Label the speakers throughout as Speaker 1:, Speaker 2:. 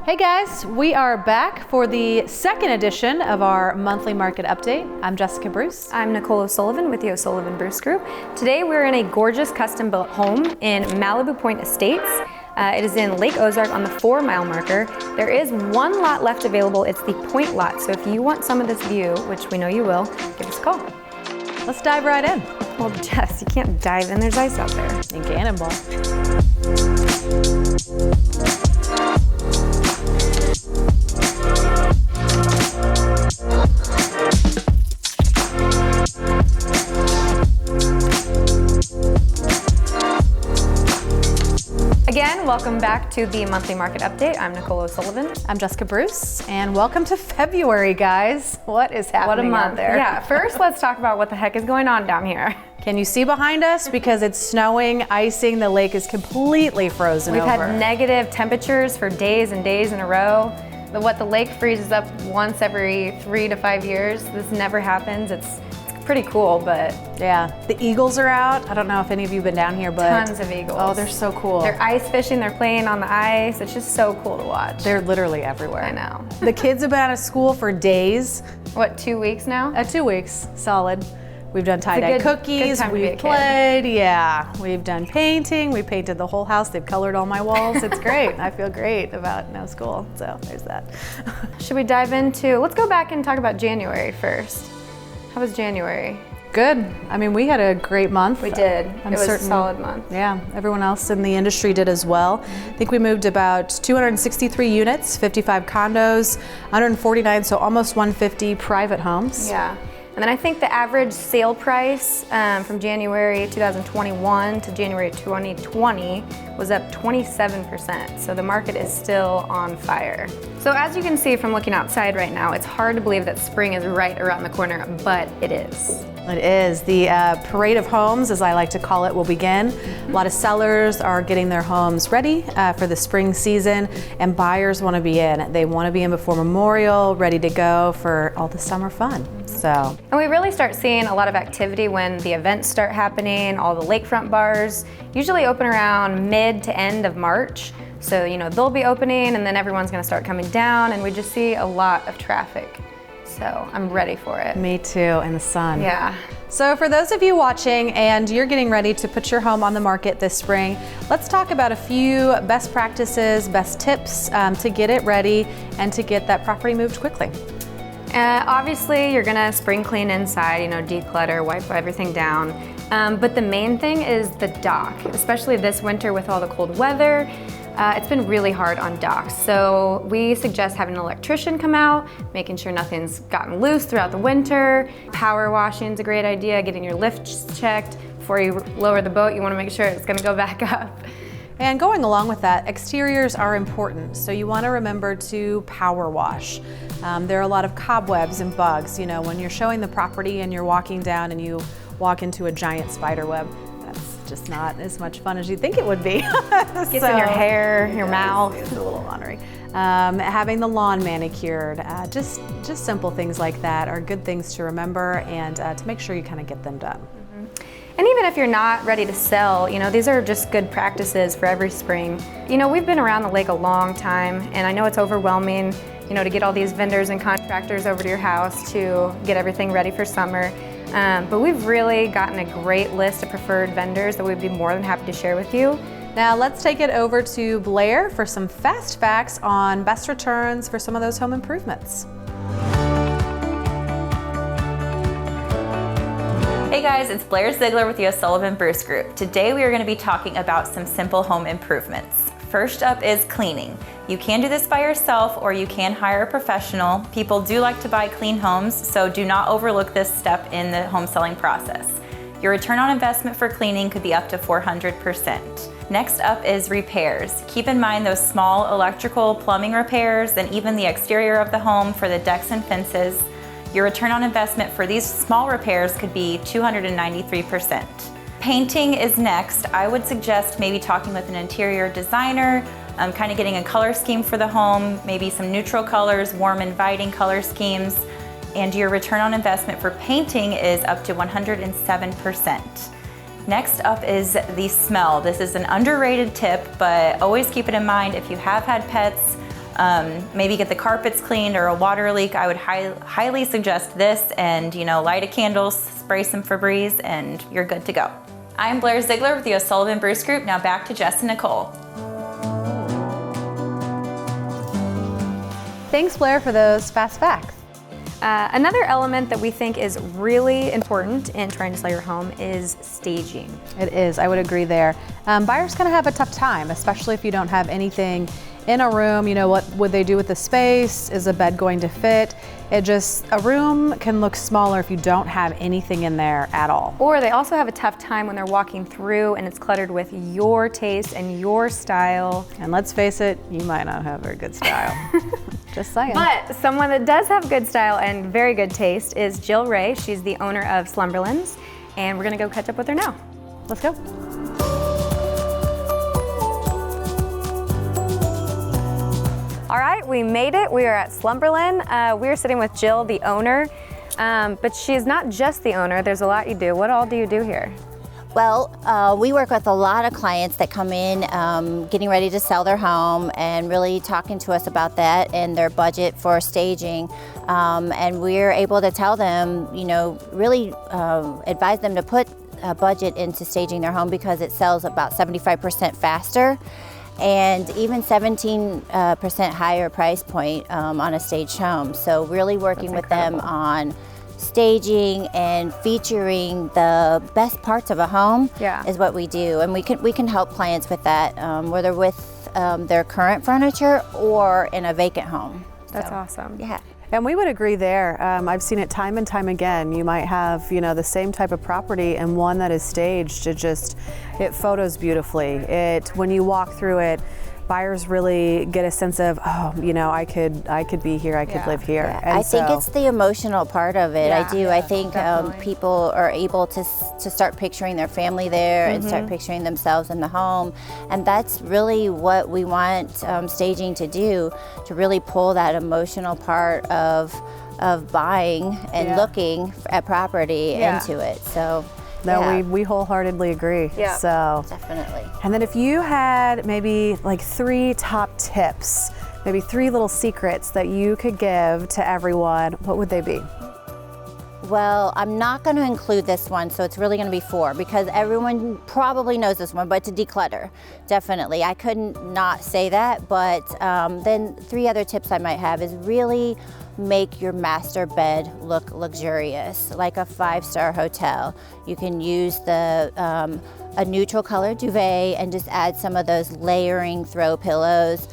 Speaker 1: Hey guys, we are back for the second edition of our monthly market update. I'm Jessica Bruce.
Speaker 2: I'm Nicole O'Sullivan with the O'Sullivan Bruce Group. Today we're in a gorgeous custom built home in Malibu Point Estates. It is in Lake Ozark on the 4-mile marker. There is one lot left available. It's the Point lot. So if you want some of this view, which we know you will, give us a call.
Speaker 1: Let's dive right in.
Speaker 2: Well, Jess, you can't dive in. There's ice out there.
Speaker 1: And cannonball.
Speaker 2: Again, welcome back to the monthly market update. I'm Nicole O'Sullivan.
Speaker 1: I'm Jessica Bruce, and welcome to February, guys. What is happening
Speaker 2: What a month
Speaker 1: out there?
Speaker 2: Yeah, first let's talk about what the heck is going on down here.
Speaker 1: Can you see behind us? Because it's snowing, icing, the lake is completely frozen
Speaker 2: We've
Speaker 1: over.
Speaker 2: had negative temperatures for days and days in a row. The lake freezes up once every 3 to 5 years. This never happens. It's pretty cool, but
Speaker 1: yeah, the eagles are out. I don't know if any of you have been down here, but
Speaker 2: tons of eagles.
Speaker 1: Oh, they're so cool.
Speaker 2: They're ice fishing, they're playing on the ice. It's just so cool to watch.
Speaker 1: They're literally everywhere.
Speaker 2: I know.
Speaker 1: The kids have been out of school for days.
Speaker 2: What, 2 weeks now?
Speaker 1: 2 weeks, solid. We've done tie-dye cookies,
Speaker 2: good
Speaker 1: we've played, yeah. We've done painting, we painted the whole house, they've colored all my walls. It's great. I feel great about no school, so there's that.
Speaker 2: Should we dive into, let's go back and talk about January first. How was January?
Speaker 1: Good. I mean, we had a great month.
Speaker 2: We did. It was a solid month.
Speaker 1: Yeah, everyone else in the industry did as well. I think we moved about 263 units, 55 condos, 149, so almost 150 private homes.
Speaker 2: Yeah. And then I think the average sale price from January 2021 to January 2020 was up 27%. So the market is still on fire. So as you can see from looking outside right now, it's hard to believe that spring is right around the corner, but it is.
Speaker 1: It is. The parade of homes, as I like to call it, will begin. A lot of sellers are getting their homes ready for the spring season, and buyers want to be in. They want to be in before Memorial, ready to go for all the summer fun. So.
Speaker 2: And we really start seeing a lot of activity when the events start happening. All the lakefront bars usually open around mid to end of March. So, they'll be opening and then everyone's going to start coming down, and we just see a lot of traffic. So I'm ready for it.
Speaker 1: Me too, in the sun.
Speaker 2: Yeah.
Speaker 1: So for those of you watching and you're getting ready to put your home on the market this spring, let's talk about a few best practices, best tips to get it ready and to get that property moved quickly.
Speaker 2: Obviously, you're gonna spring clean inside, declutter, wipe everything down. But the main thing is the dock, especially this winter with all the cold weather. It's been really hard on docks. So we suggest having an electrician come out, making sure nothing's gotten loose throughout the winter. Power washing is a great idea, getting your lifts checked. Before you lower the boat, you wanna make sure it's gonna go back up.
Speaker 1: And going along with that, exteriors are important. So you wanna remember to power wash. There are a lot of cobwebs and bugs. When you're showing the property and you're walking down and you walk into a giant spider web, that's just not as much fun as you think it would be.
Speaker 2: Gets in your hair, your mouth.
Speaker 1: It's a little ornery. Having the lawn manicured, just simple things like that are good things to remember and to make sure you kind of get them done.
Speaker 2: And even if you're not ready to sell, these are just good practices for every spring. We've been around the lake a long time, and I know it's overwhelming, to get all these vendors and contractors over to your house to get everything ready for summer. But we've really gotten a great list of preferred vendors that we'd be more than happy to share with you.
Speaker 1: Now let's take it over to Blair for some fast facts on best returns for some of those home improvements.
Speaker 3: Hey guys, it's Blair Ziegler with the O'Sullivan Bruce Group. Today we are going to be talking about some simple home improvements. First up is cleaning. You can do this by yourself or you can hire a professional. People do like to buy clean homes, so do not overlook this step in the home selling process. Your return on investment for cleaning could be up to 400%. Next up is repairs. Keep in mind those small electrical, plumbing repairs, and even the exterior of the home for the decks and fences. Your return on investment for these small repairs could be 293%. Painting is next. I would suggest maybe talking with an interior designer, kind of getting a color scheme for the home, maybe some neutral colors, warm, inviting color schemes, and your return on investment for painting is up to 107%. Next up is the smell. This is an underrated tip, but always keep it in mind if you have had pets, maybe get the carpets cleaned or a water leak, I would highly suggest this, and light a candle, spray some Febreze, and you're good to go. I'm Blair Ziegler with the O'Sullivan Bruce Group. Now back to Jess and Nicole.
Speaker 1: Thanks, Blair, for those fast facts.
Speaker 2: Another element that we think is really important in trying to sell your home is staging.
Speaker 1: It is, I would agree there. Buyers kind of have a tough time, especially if you don't have anything in a room. What would they do with the space? Is a bed going to fit? A room can look smaller if you don't have anything in there at all.
Speaker 2: Or they also have a tough time when they're walking through and it's cluttered with your taste and your style.
Speaker 1: And let's face it, you might not have very good style. Just saying.
Speaker 2: But someone that does have good style and very good taste is Jill Ray. She's the owner of Slumberland, and we're gonna go catch up with her now.
Speaker 1: Let's go.
Speaker 2: All right, we made it. We are at Slumberland. We're sitting with Jill, the owner, but she's not just the owner. There's a lot you do. What all do you do here?
Speaker 4: Well, we work with a lot of clients that come in getting ready to sell their home and really talking to us about that and their budget for staging. And we're able to tell them, really advise them to put a budget into staging their home because it sells about 75% faster and even 17% higher price point on a staged home. So really working with them on staging and featuring the best parts of a home is what we do, and we can help clients with that, whether with their current furniture or in a vacant home.
Speaker 2: That's awesome.
Speaker 4: Yeah.
Speaker 1: And we would agree there. I've seen it time and time again. You might have, the same type of property and one that is staged. It photos beautifully. When you walk through it, buyers really get a sense of, I could be here, I could live here.
Speaker 4: Yeah.
Speaker 1: And
Speaker 4: I think it's the emotional part of it.
Speaker 2: Yeah,
Speaker 4: I do. I think people are able to start picturing their family there and start picturing themselves in the home, and that's really what we want staging to do, to really pull that emotional part of buying and looking at property into it. So.
Speaker 1: No, we wholeheartedly agree.
Speaker 2: Yeah.
Speaker 1: So
Speaker 4: Definitely.
Speaker 1: And then if you had maybe like 3 top tips, maybe 3 little secrets that you could give to everyone, what would they be?
Speaker 4: Well, I'm not going to include this one, so it's really going to be 4 because everyone probably knows this one, but to declutter, definitely. I couldn't not say that, but then 3 other tips I might have is really make your master bed look luxurious, like a 5-star hotel. You can use a neutral color duvet and just add some of those layering throw pillows.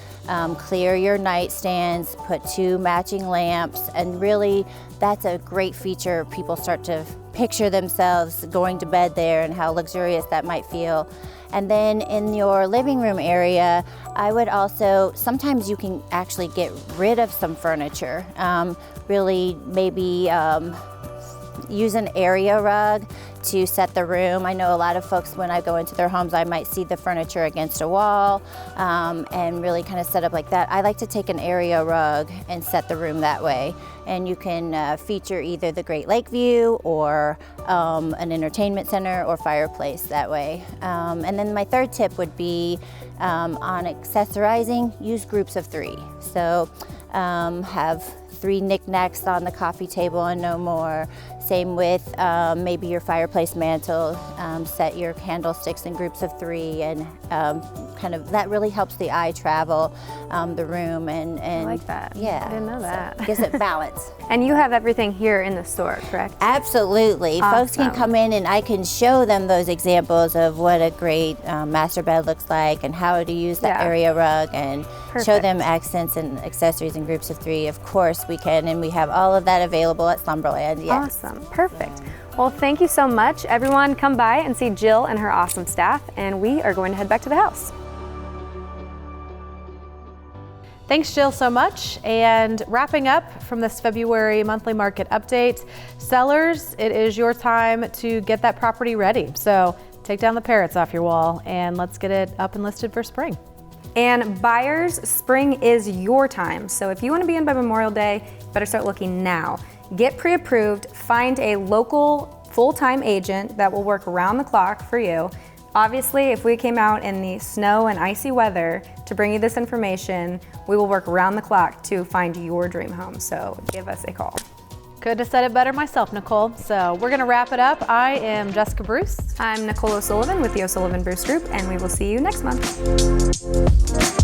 Speaker 4: Clear your nightstands, put 2 matching lamps, and really that's a great feature. People start to picture themselves going to bed there and how luxurious that might feel. And then in your living room area, I would also, sometimes you can actually get rid of some furniture. Really maybe use an area rug to set the room. I know a lot of folks, when I go into their homes, I might see the furniture against a wall and really kind of set up like that. I like to take an area rug and set the room that way. And you can feature either the Great Lake view or an entertainment center or fireplace that way. And then my 3rd tip would be on accessorizing, use groups of 3. So have 3 knickknacks on the coffee table and no more. Same with maybe your fireplace mantle. Set your candlesticks in groups of 3, and kind of that really helps the eye travel the room. And
Speaker 2: I like that.
Speaker 4: Yeah,
Speaker 2: I didn't know that.
Speaker 4: Gives it balance.
Speaker 2: And you have everything here in the store, correct?
Speaker 4: Absolutely.
Speaker 2: Awesome.
Speaker 4: Folks can come in and I can show them those examples of what a great master bed looks like and how to use the area rug and show them accents and accessories in groups of 3. Of course we can, and we have all of that available at Slumberland. Yes.
Speaker 2: Awesome. Perfect. Well, thank you so much. Everyone come by and see Jill and her awesome staff, and we are going to head back to the house.
Speaker 1: Thanks, Jill, so much. And wrapping up from this February monthly market update, sellers, it is your time to get that property ready. So take down the parrots off your wall and let's get it up and listed for spring.
Speaker 2: And buyers, spring is your time. So if you want to be in by Memorial Day, better start looking now. Get pre-approved, find a local full-time agent that will work around the clock for you. Obviously, if we came out in the snow and icy weather, to bring you this information. We will work around the clock to find your dream home, so give us a call.
Speaker 1: Couldn't have said it better myself, Nicole. So we're gonna wrap it up. I am Jessica Bruce.
Speaker 2: I'm Nicole O'Sullivan with the O'Sullivan Bruce Group, and we will see you next month.